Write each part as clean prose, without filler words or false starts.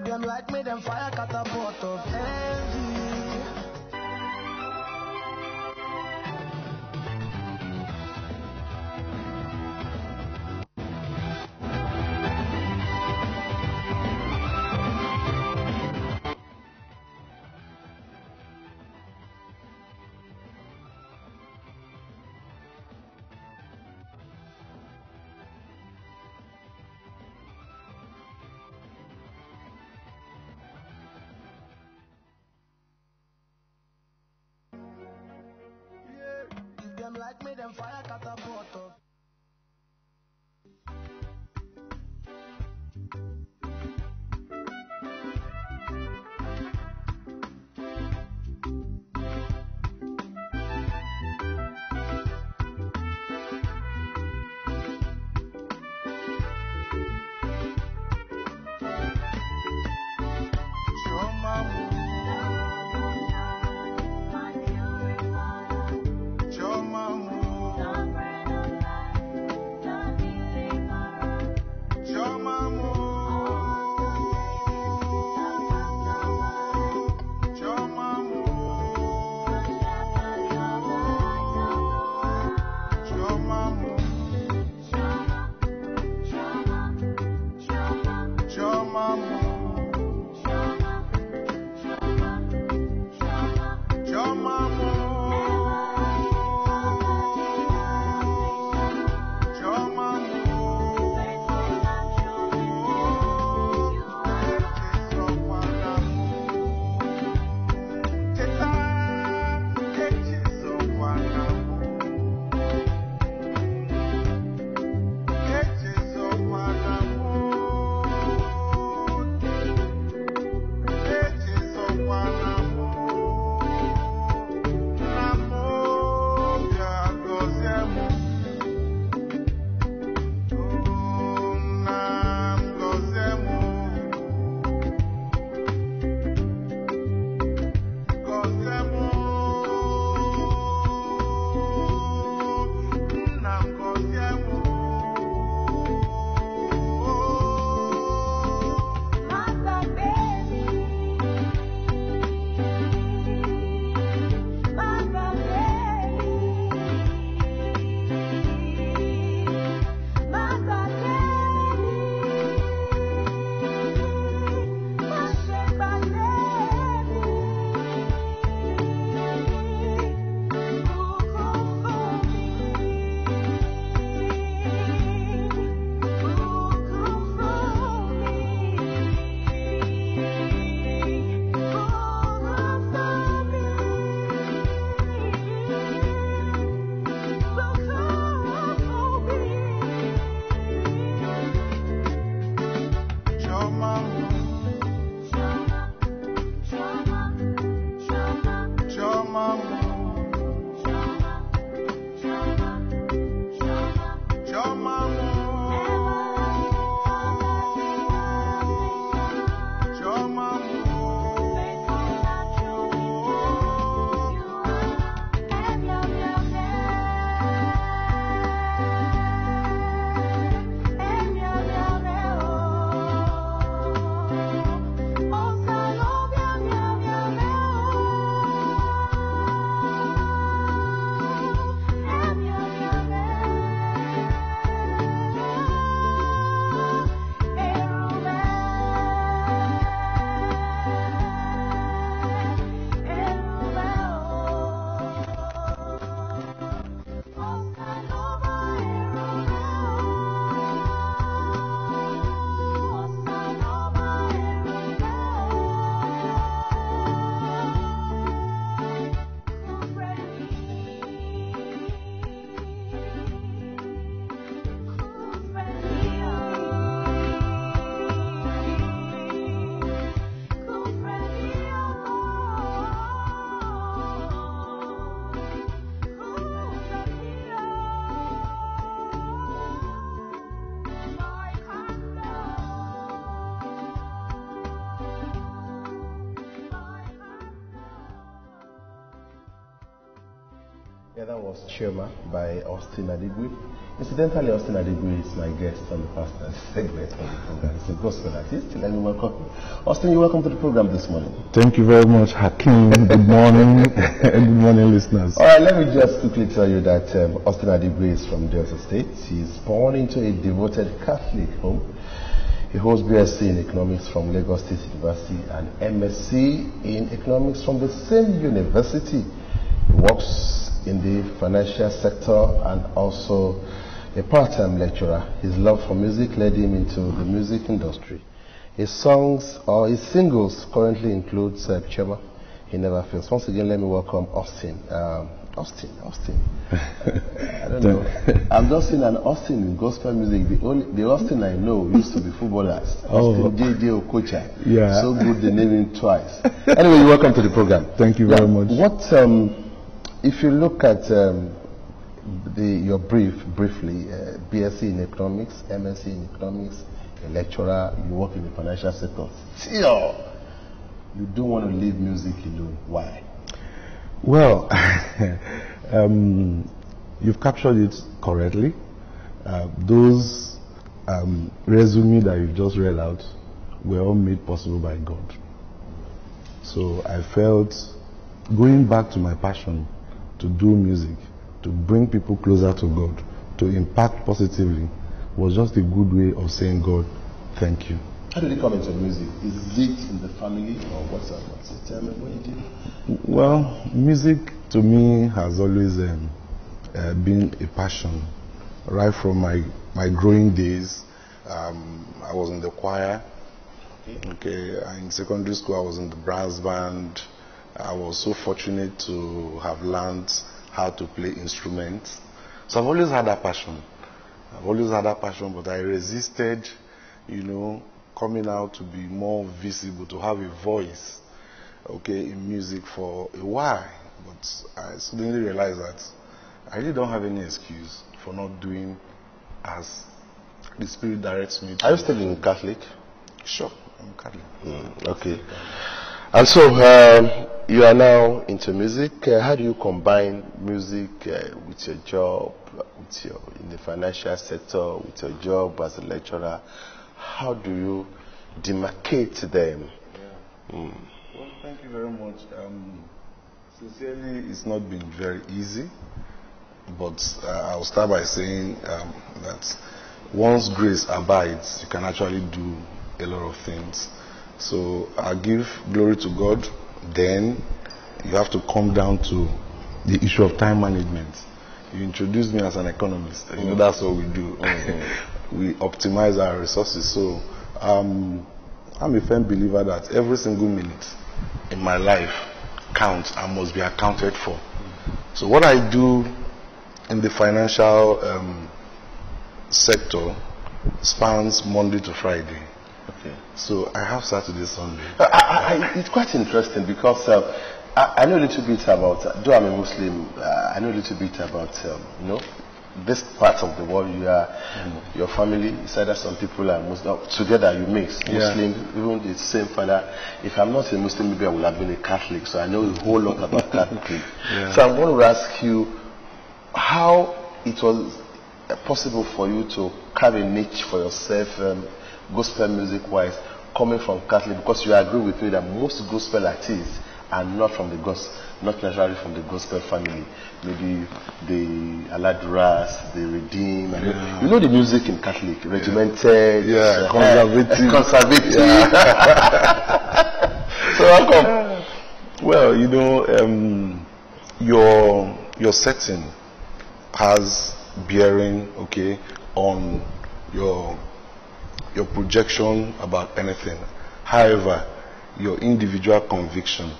them like me, them fire catapult of envy. Them like me, them fire catapult of. Your mama. Yeah, that was Chema by Austin Adigwe. Incidentally, Austin Adigwe is my guest on the past segment of the program. It's a gospel artist. Let me welcome Austin. You're welcome to the program this morning. Thank you very much, Hakeem. Good morning. Good morning, listeners. All right, let me just quickly tell you that Austin Adigwe is from Delta State. He's born into a devoted Catholic home. He holds BSc in Economics from Lagos State University and MSc in Economics from the same university. He works in the financial sector and also a part-time lecturer. His love for music led him into the music industry. His songs or his singles currently include Chema, He Never Fails. Once again, let me welcome Austin. Austin. I don't know. I'm just seeing an Austin in gospel music. The Austin I know used to be footballers. Austin J.J. Okocha. Yeah. So good they named him twice. Anyway, welcome to the program. Thank you very much. What, if you look at your briefly, BSc in Economics, MSc in Economics, a lecturer, you work in the financial sector. Still, you don't want to leave music alone. Why? Well, you've captured it correctly. Those resume that you've just read out were all made possible by God. So I felt going back to my passion to do music, to bring people closer to God, to impact positively, was just a good way of saying, God, thank you. How did it come into music? Is it in the family or what's it? Tell me what you did. Well, music to me has always been a passion. Right from my growing days, I was in the choir. Okay, in secondary school I was in the brass band. I was so fortunate to have learned how to play instruments. So I've always had that passion. But I resisted, coming out to be more visible, to have a voice, in music for a while. But I suddenly realized that I really don't have any excuse for not doing as the Spirit directs me to. Are you still in Catholic? Sure, I'm Catholic. Okay. And so you are now into music. How do you combine music with your job, in the financial sector, with your job as a lecturer? How do you demarcate them? Yeah. Well, thank you very much. Sincerely, it's not been very easy, but I'll start by saying that once grace abides, you can actually do a lot of things. So I give glory to God. Then you have to come down to the issue of time management. You introduced me as an economist. That's what we do. We optimize our resources. So I'm a firm believer that every single minute in my life counts and must be accounted for. So what I do in the financial sector spans Monday to Friday. Okay. So I have Saturday, Sunday. It's quite interesting because I know a little bit about, though I'm a Muslim, I know a little bit about, this part of the world. You are, your family, it's either some people are Muslim, together you mix, Muslim, even the same father. If I'm not a Muslim, maybe I would have been a Catholic, so I know a whole lot about Catholic. So I'm going to ask you how it was possible for you to carve a niche for yourself, gospel music wise, coming from Catholic, because you agree with me that most gospel artists are not from the gospel, not necessarily from the gospel family. Maybe the Aladuras, the Redeem, and you know the music in Catholic, regimented, conservative. So how come? Well, your setting has bearing, on your projection about anything. However, your individual conviction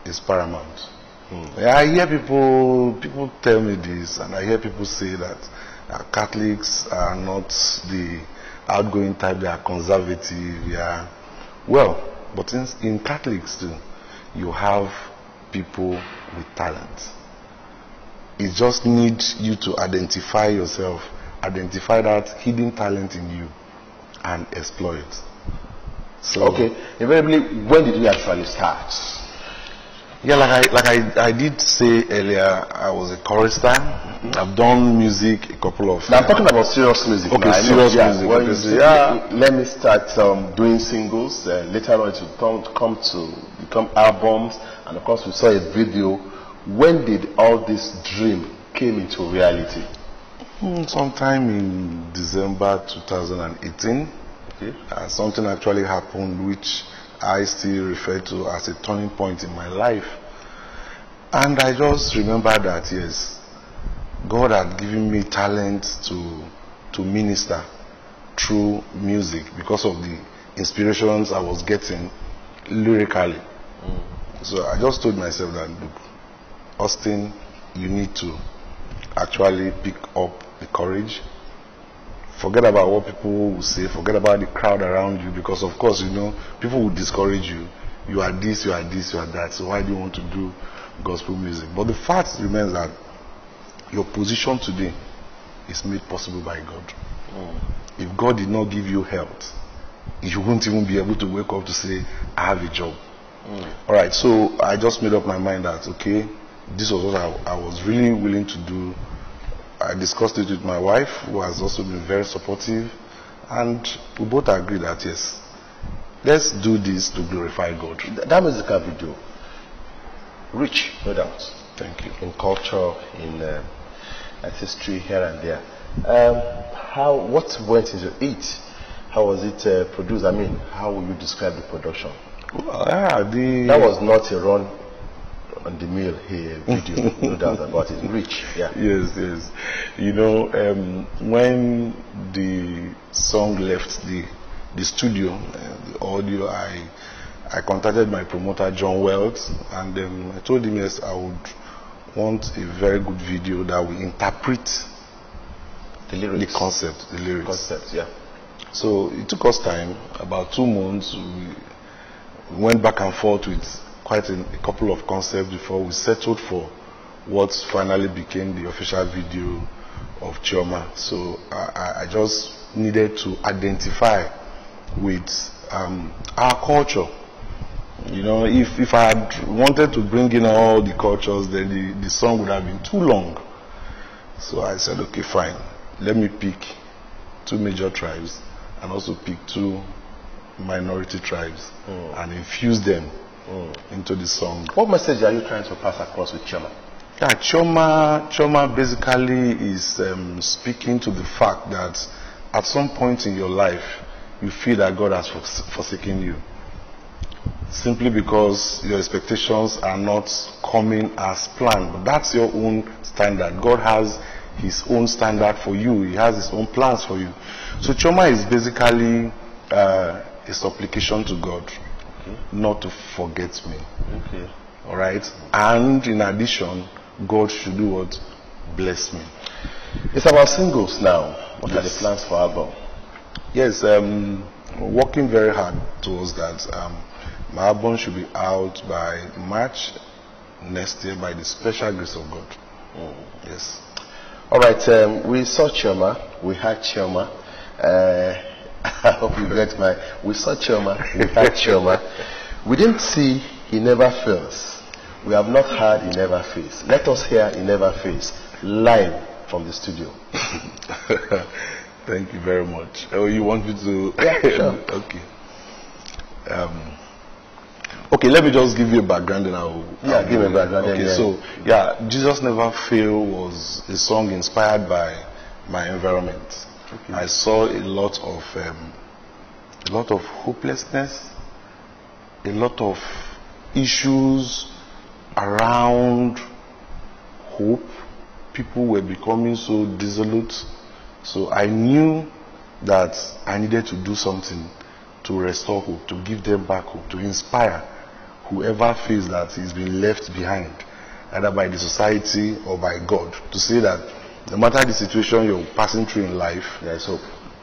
is paramount. I hear people tell me this, and I hear people say that Catholics are not the outgoing type, they are conservative. But in Catholics too, you have people with talent. It just needs you to identify yourself, identify that hidden talent in you, and exploit. So, invariably, when did you actually start? Yeah, I did say earlier, I was a chorister. I've done music a couple of. Now I'm talking about serious music. Okay, now, serious music. Well, let me start doing singles. Later on, it will come to become albums, and of course, we saw a video. When did all this dream came into reality? Sometime in December 2018. Okay. Something actually happened which I still refer to as a turning point in my life. And I just remember that, yes, God had given me talent to minister through music because of the inspirations I was getting lyrically. So I just told myself that, look, Austin, you need to actually pick up the courage. Forget about what people will say, forget about the crowd around you, because of course, you know, people will discourage you. You are this, you are this, you are that, so why do you want to do gospel music? But the fact remains that your position today is made possible by God. If God did not give you health, you won't even be able to wake up to say, I have a job. Alright, so I just made up my mind that, okay, this was what I was really willing to do. I discussed it with my wife, who has also been very supportive, and we both agreed that, yes, let's do this to glorify God. That musical video, rich, no doubt. Thank you. In culture, in artistry, here and there. What went into it? How was it produced? I mean, how will you describe the production? Well, that was not a run on the mill here video, no doubt about it. Rich, yeah. Yes. You know, when the song left the studio, the audio, I contacted my promoter John Wells, and I told him, yes, I would want a very good video that will interpret the lyrics, the concept, the lyrics. Concept, yeah. So it took us time, about 2 months. We went back and forth with quite a couple of concepts before we settled for what finally became the official video of Chioma. So I just needed to identify with our culture. You know, if I had wanted to bring in all the cultures, then the song would have been too long. So I said, okay, fine. Let me pick 2 major tribes and also pick 2 minority tribes and infuse them into the song. What message are you trying to pass across with Chioma? Yeah, Chioma basically is speaking to the fact that at some point in your life, you feel that God has forsaken you. Simply because your expectations are not coming as planned. But that's your own standard. God has his own standard for you. He has his own plans for you. So Chioma is basically a supplication to God. Not to forget me. Okay. Alright? And in addition, God should do what? Bless me. It's about singles now. What are the plans for album? Yes, working very hard towards that. My album should be out by March next year by the special grace of God. Yes. Alright, we saw Chioma, we had Chioma. I hope you get we saw Chioma, we had Chioma. We didn't see He Never Fails. We have not heard He Never Fails. Let us hear He Never Fails live from the studio. Thank you very much. Oh, you want me to? Yeah, sure. Okay. Okay, let me just give you a background and give me a background. Okay, so Jesus Never Fail was a song inspired by my environment. Okay. I saw a lot of hopelessness, a lot of issues around hope. People were becoming so dissolute. So I knew that I needed to do something to restore hope, to give them back hope, to inspire whoever feels that he's been left behind, either by the society or by God, to say that no matter the situation you're passing through in life, there is hope.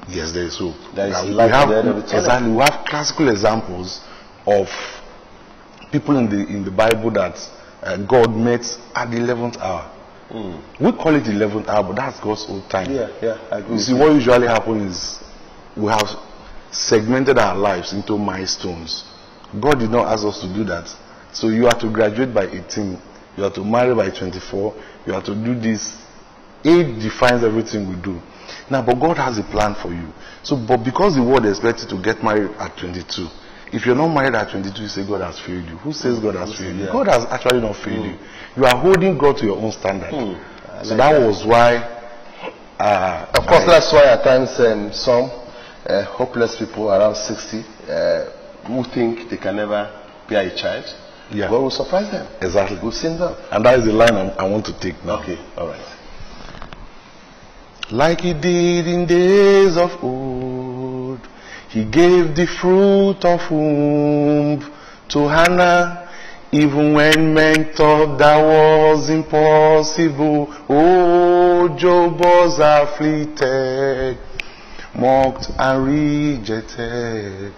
Yes, there is hope. There is light at the end of the tunnel. Exactly. We have classical examples of people in the Bible that God met at the 11th hour. We call it the 11th hour, but that's God's own time. Yeah, I agree. You see, what usually happens is we have segmented our lives into milestones. God did not ask us to do that. So you have to graduate by 18. You have to marry by 24. You have to do this. Age defines everything we do. Now, but God has a plan for you. So, but because the world expects you to get married at 22, if you're not married at 22, you say God has failed you. Who says God has failed you? God has actually not failed you. You are holding God to your own standard. So that was why. Of course, that's why at times some hopeless people around 60 who think they can never bear a child, God will surprise them. Exactly. We've seen that. And that is the line I want to take now. Okay, all right. Like he did in days of old, he gave the fruit of womb to Hannah, even when men thought that was impossible. Oh, Job was afflicted, mocked and rejected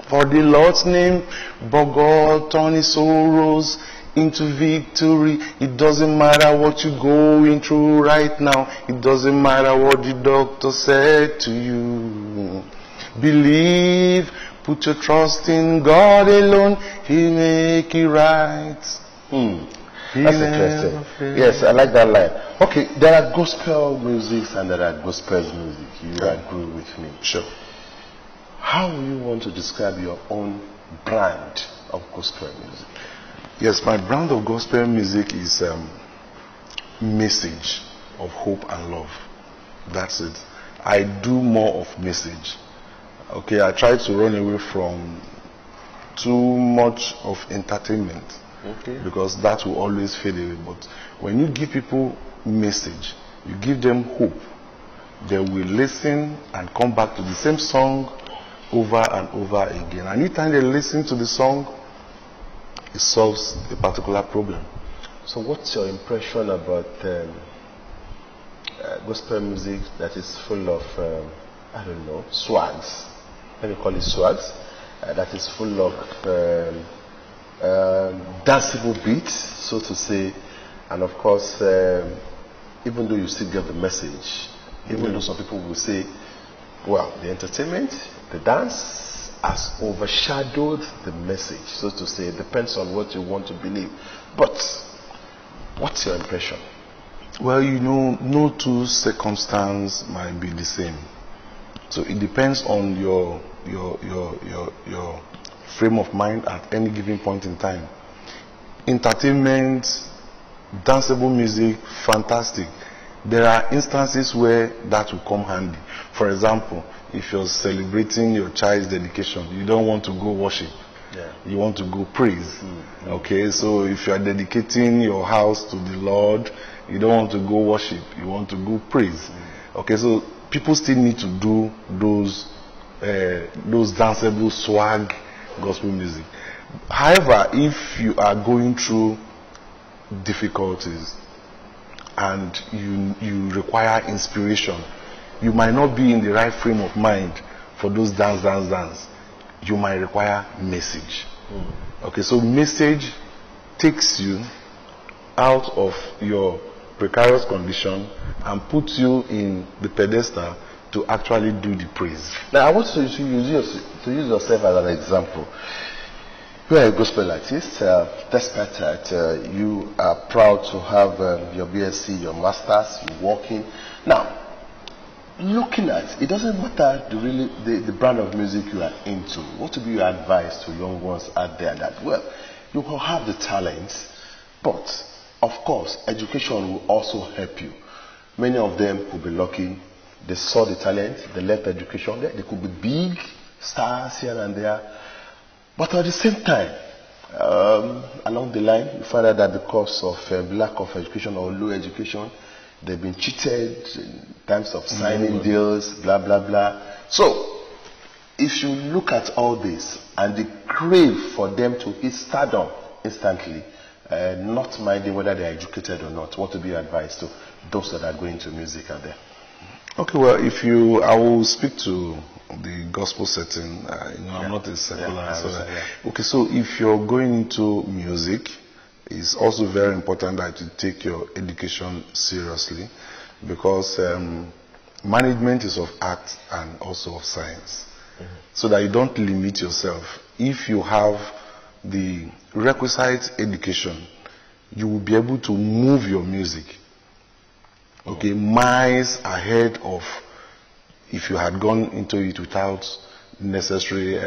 for the Lord's name, but God turned his sorrows into victory. It doesn't matter what you're going through right now. It doesn't matter what the doctor said to you. Believe, put your trust in God alone. He'll make it right. That's interesting. Yes, I like that line. Okay, there are gospel music and there are gospel music. You agree with me? Sure. How do you want to describe your own brand of gospel music? Yes, my brand of gospel music is message of hope and love. That's it. I do more of message. Okay, I try to run away from too much of entertainment. Okay. Because that will always fade away. But when you give people message, you give them hope, they will listen and come back to the same song over and over again. Anytime they listen to the song, it solves a particular problem. So what's your impression about gospel music that is full of, I don't know, swags? Let me call it swags. That is full of danceable beats, so to say. And of course, even though you still get the message, even though some people will say, well, the entertainment, the dance has overshadowed the message, so to say. It depends on what you want to believe. But what's your impression? Well, you know, no two circumstances might be the same. So it depends on your frame of mind at any given point in time. Entertainment, danceable music, fantastic. There are instances where that will come handy. For example, if you're celebrating your child's dedication, you don't want to go worship. You want to go praise. Okay, so if you are dedicating your house to the Lord, you don't want to go worship, you want to go praise. Okay, so people still need to do those danceable swag gospel music. However, if you are going through difficulties and you require inspiration, you might not be in the right frame of mind for those dance. You might require message. Okay, so message takes you out of your precarious condition and puts you in the pedestal to actually do the praise. Now, I want to use yourself as an example. You are a gospel artist. Despite that, you are proud to have your BSc, your masters, you're working. Now, looking at it, doesn't matter the brand of music you are into. What would be your advice to young ones out there that, well, you will have the talent, but of course, education will also help you. Many of them could be lucky. They saw the talent, they left education there. They could be big stars here and there. But at the same time, along the line, you find out that because of lack of education or low education, they've been cheated in terms of signing deals, blah, blah, blah. So, if you look at all this and the crave for them to hit stardom instantly, not minding whether they're educated or not, what would be your advice to those that are going to music out there? Okay, well, I will speak to the gospel setting. I'm not a secular. Okay, so if you're going into music, it's also very important that you take your education seriously, because management is of art and also of science. So that you don't limit yourself. If you have the requisite education, you will be able to move your music, okay, miles ahead of if you had gone into it without necessary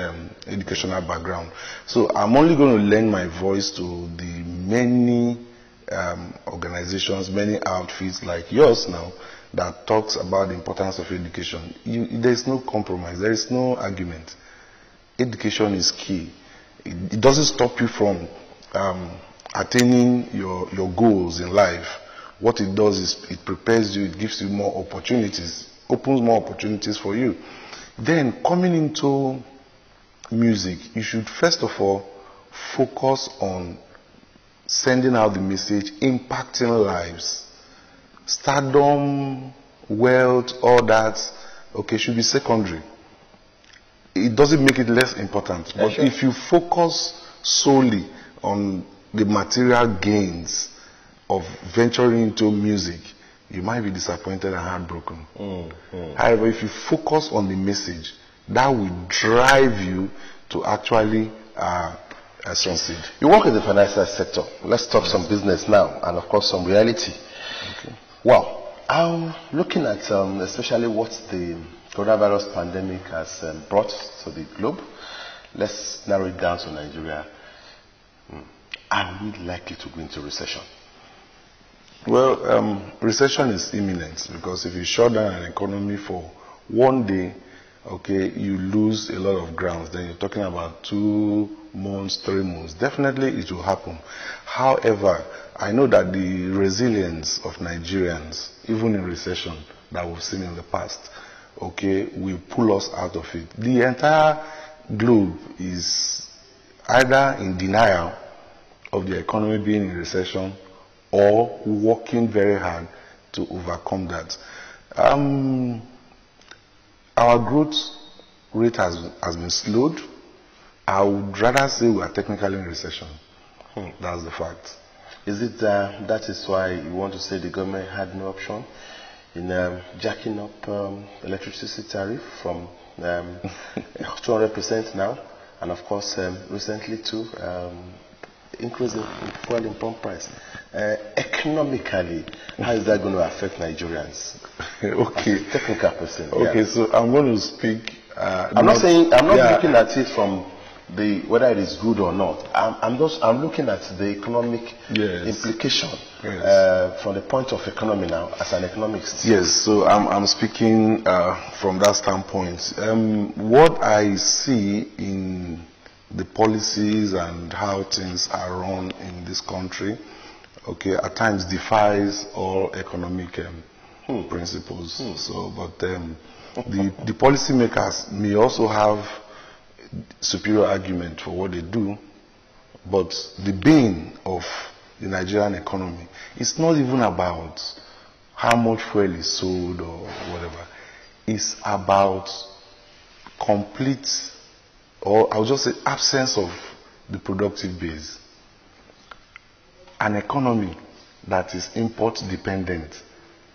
educational background. So I'm only going to lend my voice to the many organizations, many outfits like yours now that talks about the importance of education. There is no compromise, there is no argument. Education is key. It doesn't stop you from attaining your goals in life. What it does is it prepares you, it gives you more opportunities, opens more opportunities for you. Then coming into music, you should first of all focus on sending out the message, impacting lives. Stardom, wealth, all that, okay, should be secondary. It doesn't make it less important. But sure, if you focus solely on the material gains of venturing into music, you might be disappointed and heartbroken. However, if you focus on the message, that will drive you to actually succeed. You work in the financial sector. Let's talk some business now, and of course some reality. Okay. Well, I'm looking at especially what the coronavirus pandemic has brought to the globe. Let's narrow it down to Nigeria. Are we likely to go into recession? Well, recession is imminent, because if you shut down an economy for one day, okay, you lose a lot of grounds. Then you're talking about 2 months, 3 months. Definitely it will happen. However, I know that the resilience of Nigerians, even in recession that we've seen in the past, okay, will pull us out of it. The entire globe is either in denial of the economy being in recession or working very hard to overcome that. Our growth rate has been slowed. I would rather say we are technically in recession. That's the fact. Is it that is why you want to say the government had no option in jacking up electricity tariff from 200% now, and of course recently too increase in fuel and pump price? Economically, how is that going to affect Nigerians? Okay. As a technical person. Okay, yeah. so I'm going to speak. I'm not looking at it from the whether it is good or not. I'm looking at the economic implication from the point of economy now, as an economist. Yes, so I'm speaking from that standpoint. What I see in the policies and how things are run in this country, okay, at times defies all economic principles. So, but the policymakers may also have superior argument for what they do, but the bane of the Nigerian economy is not even about how much fuel is sold or whatever. It's about complete, or I'll just say absence of the productive base. An economy that is import dependent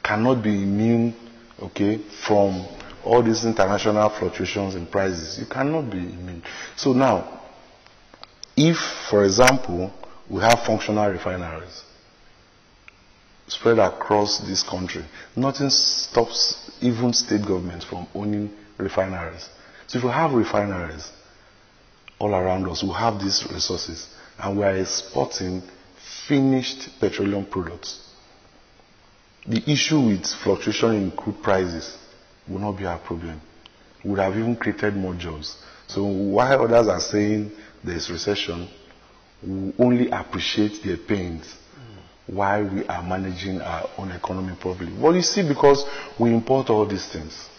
cannot be immune, okay, from all these international fluctuations in prices. You cannot be immune. So now, if, for example, we have functional refineries spread across this country, nothing stops even state governments from owning refineries. So if we have refineries all around us, we have these resources, and we are exporting finished petroleum products. The issue with fluctuation in crude prices will not be our problem. We would have even created more jobs. So while others are saying there is recession, we only appreciate their pains while we are managing our own economy properly. Well, you see, because we import all these things,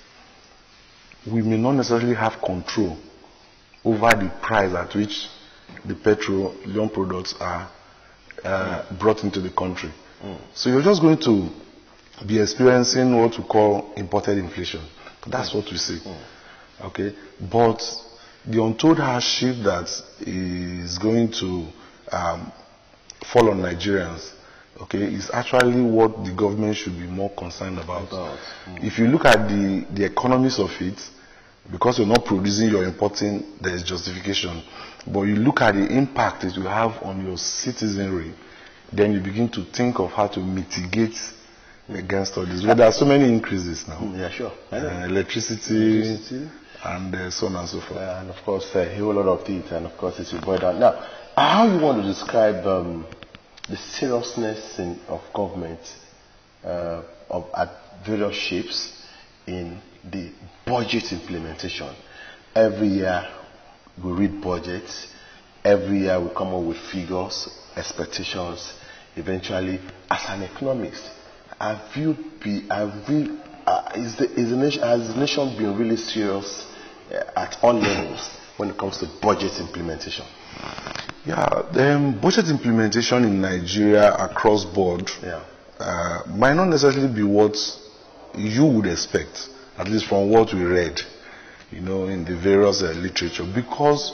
we may not necessarily have control over the price at which the petroleum products are brought into the country. So you're just going to be experiencing what we call imported inflation. That's what we see. Okay, but the untold hardship that is going to fall on Nigerians, okay, is actually what the government should be more concerned about. If you look at the economics of it, Because you're not producing, you're importing, there is justification. But you look at the impact it will have on your citizenry, then you begin to think of how to mitigate against all this. Well, there are so many increases now. Yeah, sure. Electricity, and so on and so forth. And of course, a whole lot of things, and of course, it will boil down. Now, how you want to describe the seriousness of government at various shapes in the budget implementation? Every year we read budgets, every year we come up with figures, expectations. Eventually, as an economist, has the nation been really serious at all levels when it comes to budget implementation? Yeah, the budget implementation in Nigeria across board might not necessarily be what you would expect, at least from what we read, in the various literature, because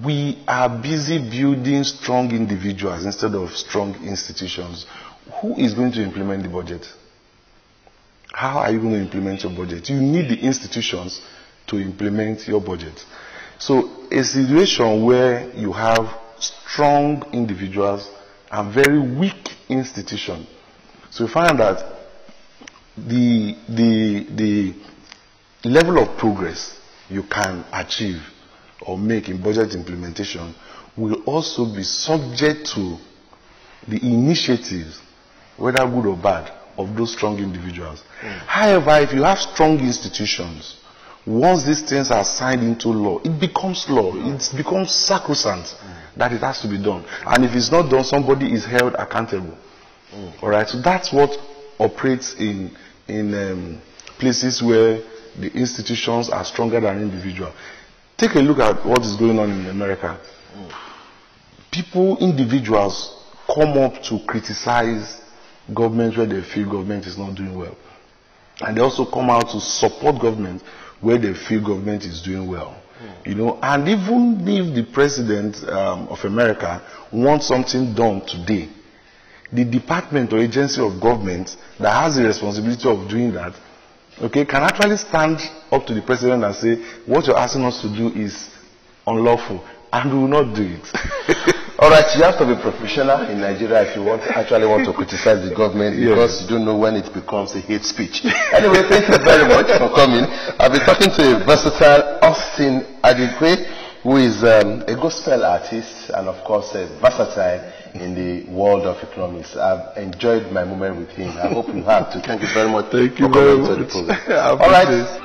we are busy building strong individuals instead of strong institutions. Who is going to implement the budget? How are you going to implement your budget? You need the institutions to implement your budget. So a situation where you have strong individuals and very weak institutions. So you find that the level of progress you can achieve or make in budget implementation will also be subject to the initiatives, whether good or bad, of those strong individuals. However, if you have strong institutions, once these things are signed into law, it becomes law. It becomes sacrosanct that it has to be done. And if it's not done, somebody is held accountable. All right. So that's what operates in places where the institutions are stronger than individuals. Take a look at what is going on in America. Individuals come up to criticize government where they feel government is not doing well. And they also come out to support government where they feel government is doing well. And even if the president of America wants something done today, the department or agency of government that has the responsibility of doing that, can actually stand up to the president and say, what you're asking us to do is unlawful, and we will not do it. All right, you have to be professional in Nigeria if you actually want to criticize the government, because you don't know when it becomes a hate speech. Anyway, thank you very much for coming. I'll be talking to a versatile Austin Adigwe, who is a gospel artist and of course versatile in the world of economics. I've enjoyed my moment with him. I hope you have too. Thank you very much. Thank you very much. All right.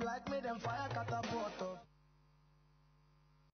Like me, them fire